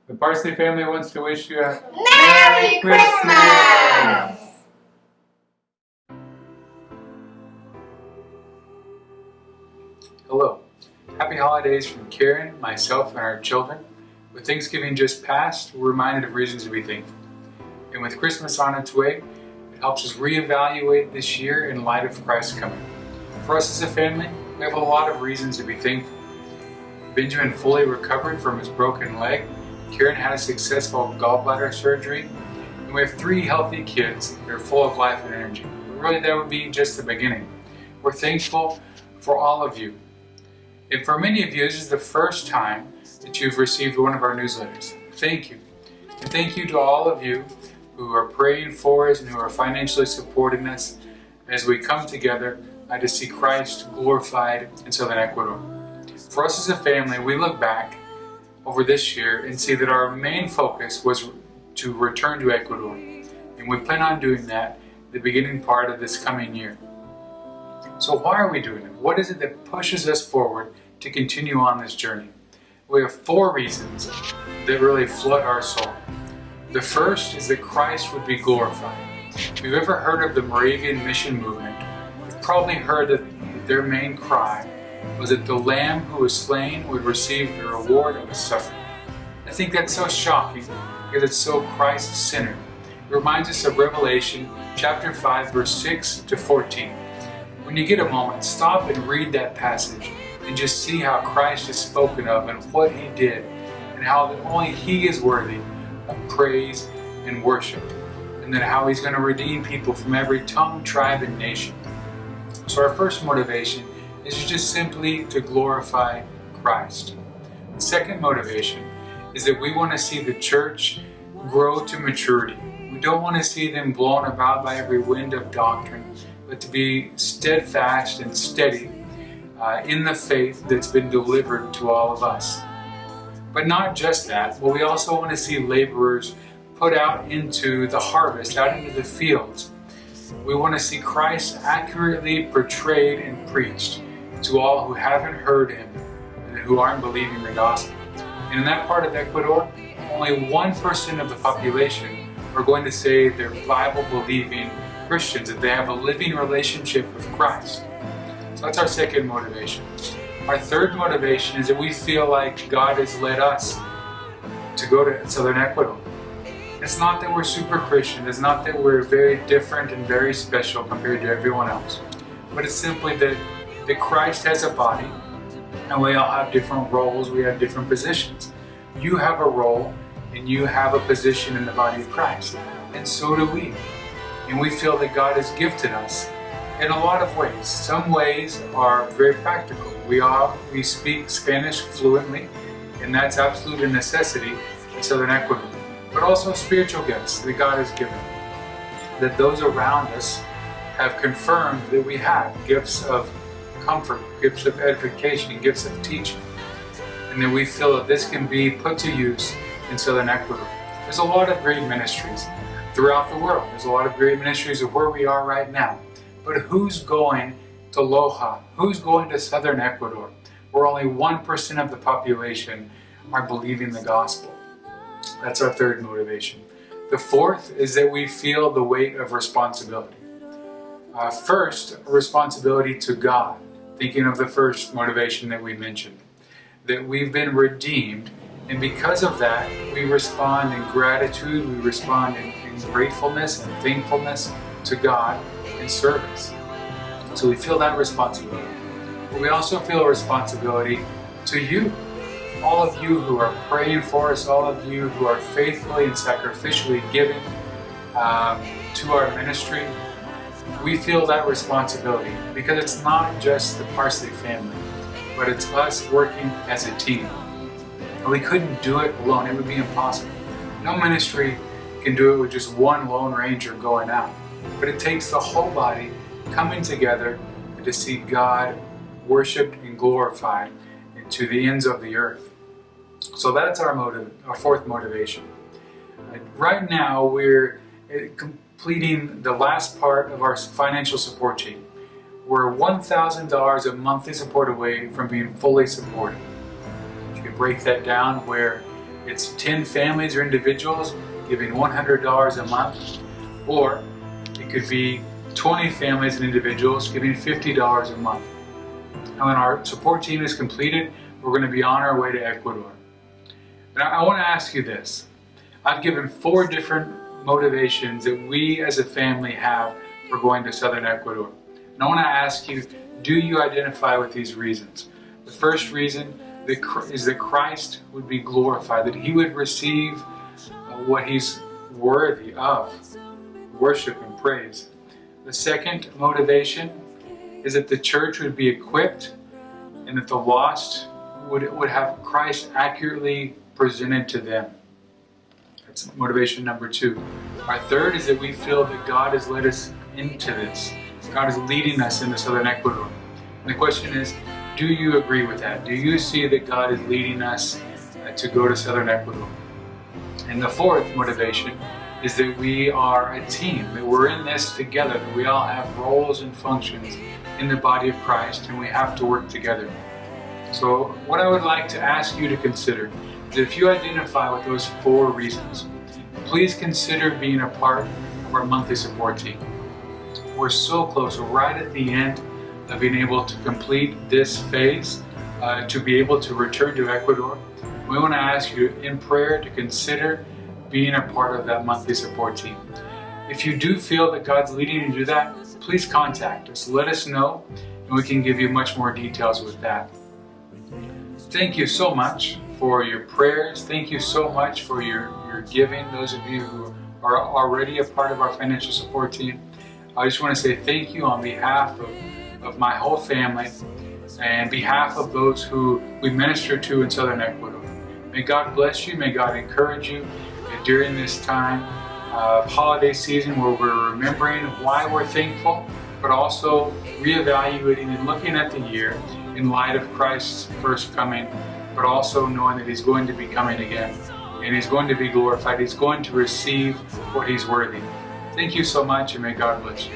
The Parsley family wants to wish you a Merry Christmas! Hello. Happy holidays from Karen, myself, and our children. With Thanksgiving just passed, we're reminded of reasons to be thankful. And with Christmas on its way, it helps us reevaluate this year in light of Christ's coming. For us as a family, we have a lot of reasons to be thankful. Benjamin fully recovered from his broken leg. Karen had a successful gallbladder surgery. And we have 3 healthy kids that are full of life and energy. But really, that would be just the beginning. We're thankful for all of you. And for many of you, this is the first time that you've received one of our newsletters. Thank you. And thank you to all of you who are praying for us and who are financially supporting us as we come together to see Christ glorified in Southern Ecuador. For us as a family, we look back over this year and see that our main focus was to return to Ecuador. And we plan on doing that the beginning part of this coming year. So why are we doing it? What is it that pushes us forward to continue on this journey? We have 4 reasons that really flood our soul. The first is that Christ would be glorified. If you've ever heard of the Moravian mission movement, you've probably heard that their main cry was that the Lamb who was slain would receive the reward of his suffering. I think that's so shocking because it's so Christ-centered. It reminds us of Revelation chapter 5, verse 6 to 14. When you get a moment, stop and read that passage and just see how Christ is spoken of and what he did and how that only he is worthy of praise and worship, and then how he's going to redeem people from every tongue, tribe, and nation. So our first motivation is just simply to glorify Christ. The second motivation is that we want to see the church grow to maturity. We don't want to see them blown about by every wind of doctrine, but to be steadfast and steady in the faith that's been delivered to all of us. But not just that, but we also want to see laborers put out into the harvest, out into the fields. We want to see Christ accurately portrayed and preached to all who haven't heard him and who aren't believing the gospel. And in that part of Ecuador, only 1% of the population are going to say they're Bible-believing Christians, that they have a living relationship with Christ. So that's our second motivation. Our third motivation is that we feel like God has led us to go to Southern Ecuador. It's not that we're super Christian, it's not that we're very different and very special compared to everyone else, but it's simply that Christ has a body and we all have different roles, we have different positions. You have a role and you have a position in the body of Christ, and so do we. And we feel that God has gifted us in a lot of ways. Some ways are very practical. We speak Spanish fluently, and that's absolutely a necessity in Southern Ecuador. But also spiritual gifts that God has given, that those around us have confirmed that we have gifts of comfort, gifts of edification, gifts of teaching, and that we feel that this can be put to use in Southern Ecuador. There's a lot of great ministries throughout the world. There's a lot of great ministries of where we are right now. But who's going to Loja? Who's going to Southern Ecuador, where only 1% of the population are believing the gospel? That's our third motivation. The fourth is that we feel the weight of responsibility. First, responsibility to God. Thinking of the first motivation that we mentioned, that we've been redeemed, and because of that, we respond in gratitude, we respond in gratefulness and thankfulness to God in service. So we feel that responsibility. But we also feel a responsibility to you. All of you who are praying for us, all of you who are faithfully and sacrificially giving to our ministry, we feel that responsibility because it's not just the Parsley family, but it's us working as a team. And we couldn't do it alone, it would be impossible. No ministry can do it with just one lone ranger going out, but it takes the whole body coming together to see God worshipped and glorified to the ends of the earth. So that's our fourth motivation. Right now we're completing the last part of our financial support team. We're $1,000 a monthly support away from being fully supported. You can break that down where it's 10 families or individuals giving $100 a month, or it could be 20 families and individuals giving $50 a month. And when our support team is completed, we're going to be on our way to Ecuador. And I want to ask you this. I've given 4 different motivations that we as a family have for going to southern Ecuador. And I want to ask you, do you identify with these reasons? The first reason is that Christ would be glorified, that He would receive what He's worthy of, worship and praise. The second motivation is that the church would be equipped and that the lost would have Christ accurately presented to them. That's motivation number 2. Our third is that we feel that God has led us into this. God is leading us into southern Ecuador. And the question is, do you agree with that? Do you see that God is leading us to go to southern Ecuador? And the fourth motivation is that we are a team, that we're in this together, that we all have roles and functions in the body of Christ, and we have to work together. So what I would like to ask you to consider is that if you identify with those 4 reasons, please consider being a part of our monthly support team. We're so close, we're right at the end of being able to complete this phase, to be able to return to Ecuador. We want to ask you in prayer to consider being a part of that monthly support team. If you do feel that God's leading you to do that, please contact us. Let us know, and we can give you much more details with that. Thank you so much for your prayers. Thank you so much for your giving. Those of you who are already a part of our financial support team, I just want to say thank you on behalf of my whole family and behalf of those who we minister to in southern Ecuador. May God bless you. May God encourage you during this time of holiday season where we're remembering why we're thankful, but also reevaluating and looking at the year in light of Christ's first coming, but also knowing that He's going to be coming again and He's going to be glorified. He's going to receive what He's worthy. Thank you so much, and may God bless you.